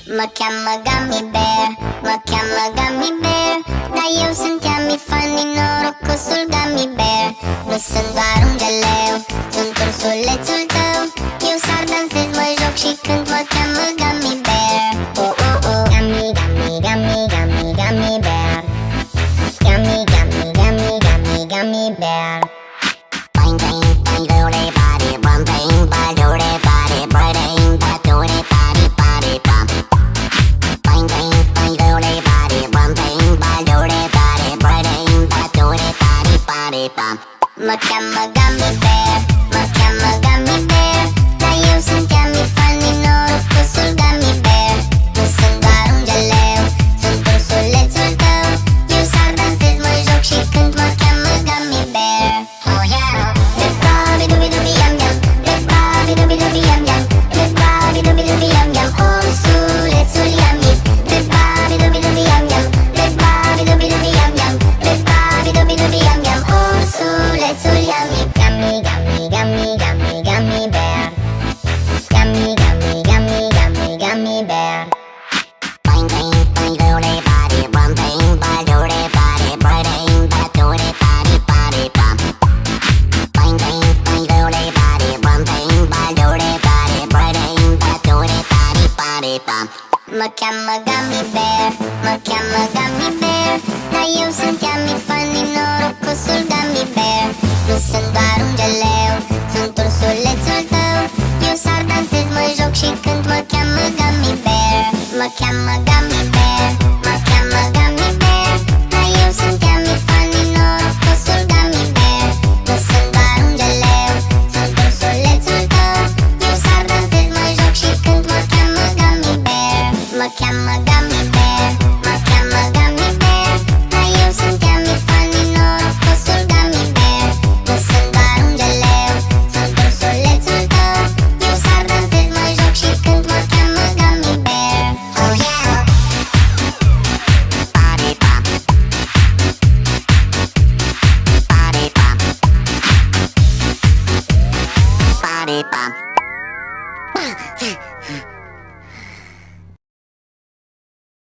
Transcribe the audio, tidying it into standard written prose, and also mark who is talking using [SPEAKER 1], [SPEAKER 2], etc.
[SPEAKER 1] Mă cheamă Gummy Bear, mă cheamă Gummy Bear, dar eu sunt Yummy Funny, norocosul Gummy Bear. Nu sunt doar un geleu, sunt ursulețul tău. Eu sar, dansez, mă joc și cânt, mă cheamă Gummy Bear. Gummy, Gummy, Gummy, Gummy, Gummy Bear. Gummy, Gummy, Gummy, Gummy, Gummy Bear. Bang, bang, bang, doody body, bum, bang, bang, doody body, bang, bang, doody body, body, bum. Bang, bang, bang, doody body, bum, bang, bang, doody body, bang, bang, doody body, body, bum. Mă cheamă Gummy Bear, mă cheamă Gummy Bear, dar eu sunt Yummy Funny, norocosul Gummy Bear. Nu sunt doar un geleu, sunt ursulețul tău. Eu sar, dansez, mă joc și cânt, mă cheamă Gummy Bear. Oh yeah! Yum-yum, yum-yum, yum-yum, yum-yum, ursulețul Yummy. Yum-yum, yum-yum, yum-yum, ursulețul Yummy. Gummy, gummy, gummy, gummy, gummy bear. Gummy, gummy, gummy, gummy, gummy bear. Bang, bang, bang, doody body, bum, bang, bang, doody body, bang, bang, doody body, body, bum. Bang, bang, bang, doody body, bum, bang, bang, doody body, bang, bang, doody body, body, bum. Mă cheamă Gummy Bear, mă cheamă Gummy Bear, dar eu sunt Yummy Funny, norocosul Gummy Bear. Nu sunt doar un geleu, sunt ursulețul tău. Eu sar, dansez, mă joc și cânt, mă cheamă Gummy Bear. Mă cheamă Gummy Bear, mă cheamă Gummy Bear, dar eu sunt Yummy Funny, norocosul Gummy Bear. Nu sunt doar un geleu, sunt ursulețul tău. Eu sar, dansez, mă joc și cânt, mă cheamă Gummy Bear. Mă cheamă Gummy